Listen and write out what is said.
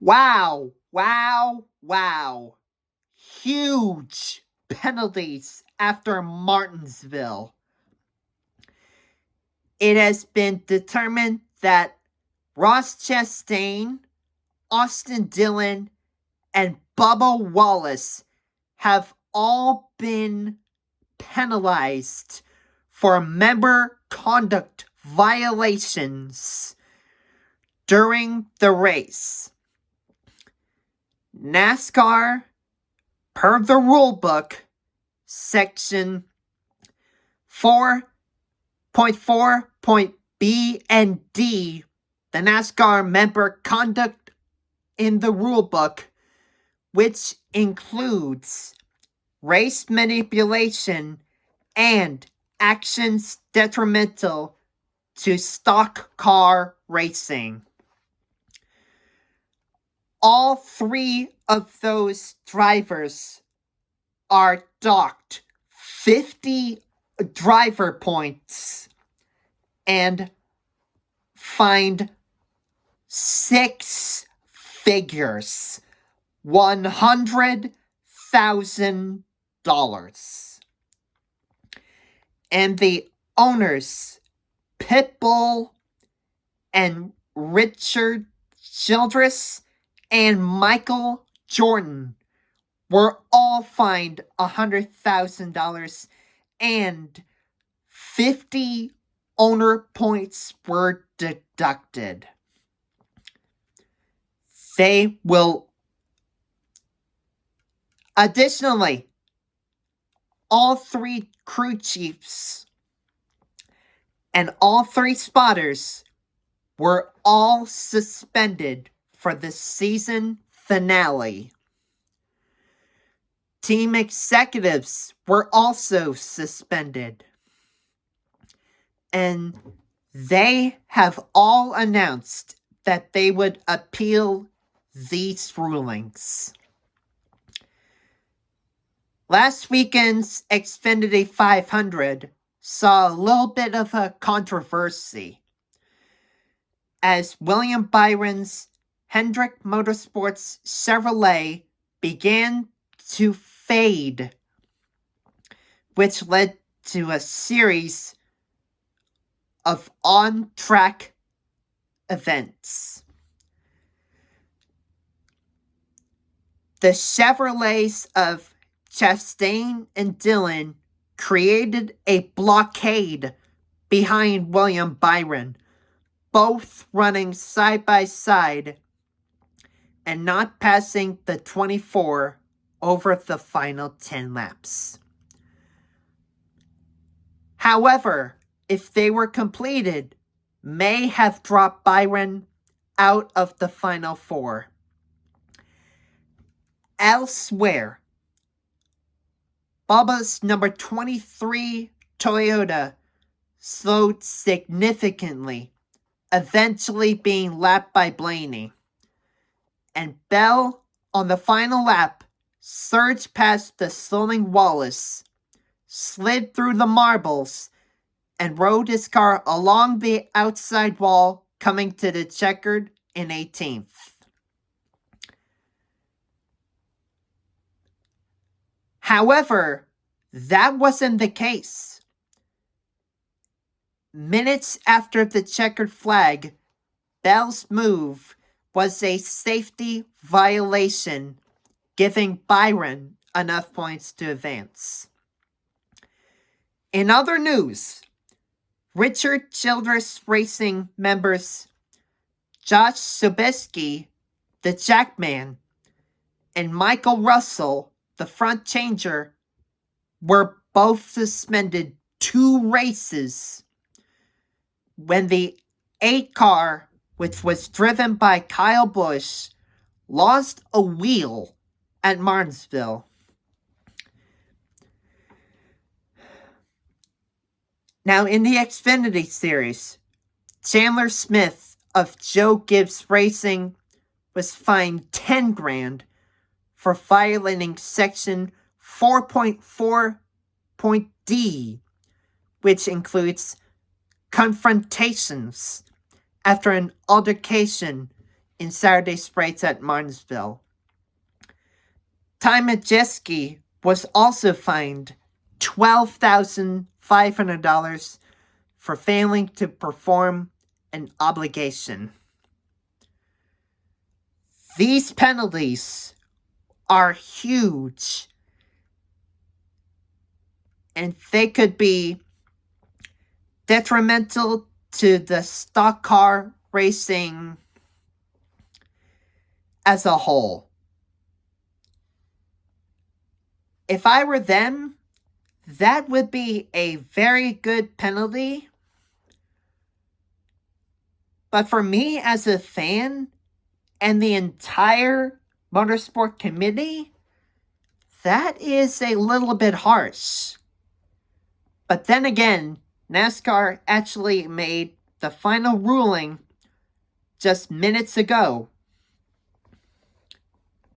Wow, wow, wow. Huge penalties after Martinsville. It has been determined that Ross Chastain, Austin Dillon, and Bubba Wallace have all been penalized for member conduct violations during the race. NASCAR, per the rule book, section 4.4.B and D, the NASCAR member conduct in the rule book, which includes race manipulation and actions detrimental to stock car racing. All three of those drivers are docked 50 driver points and fined six figures, $100,000. And the owners, Pitbull and Richard Childress and Michael Jordan, were all fined $100,000 and 50 owner points were deducted. They will additionally, all three crew chiefs and all three spotters were all suspended for the season finale. Team executives were also suspended. And they have all announced that they would appeal these rulings. Last weekend's Xfinity 500 saw a little bit of a controversy as William Byron's Hendrick Motorsports Chevrolet began to fade, which led to a series of on-track events. The Chevrolets of Chastain and Dillon created a blockade behind William Byron, both running side by side and not passing the 24 over the final 10 laps. However, if they were completed, may have dropped Byron out of the final four. Elsewhere, Bubba's number 23 Toyota slowed significantly, eventually being lapped by Blaney. And Bell, on the final lap, surged past the slowing Wallace, slid through the marbles, and rode his car along the outside wall, coming to the checkered in 18th. However, that wasn't the case. Minutes after the checkered flag, Bell's move was a safety violation, giving Byron enough points to advance. In other news, Richard Childress Racing members Josh Sobieski, the Jackman, and Michael Russell, the front changer, were both suspended 2 races when the 8 car, which was driven by Kyle Busch, lost a wheel at Martinsville. Now, in the Xfinity series, Chandler Smith of Joe Gibbs Racing was fined $10,000 for violating section 4.4.D, which includes confrontations after an altercation in Saturday Sprites at Martinsville. Ty Majeski was also fined $12,500 for failing to perform an obligation. These penalties are huge, and they could be detrimental to the stock car racing as a whole. If I were them, that would be a very good penalty. But for me as a fan and the entire motorsport committee, that is a little bit harsh. But then again, NASCAR actually made the final ruling just minutes ago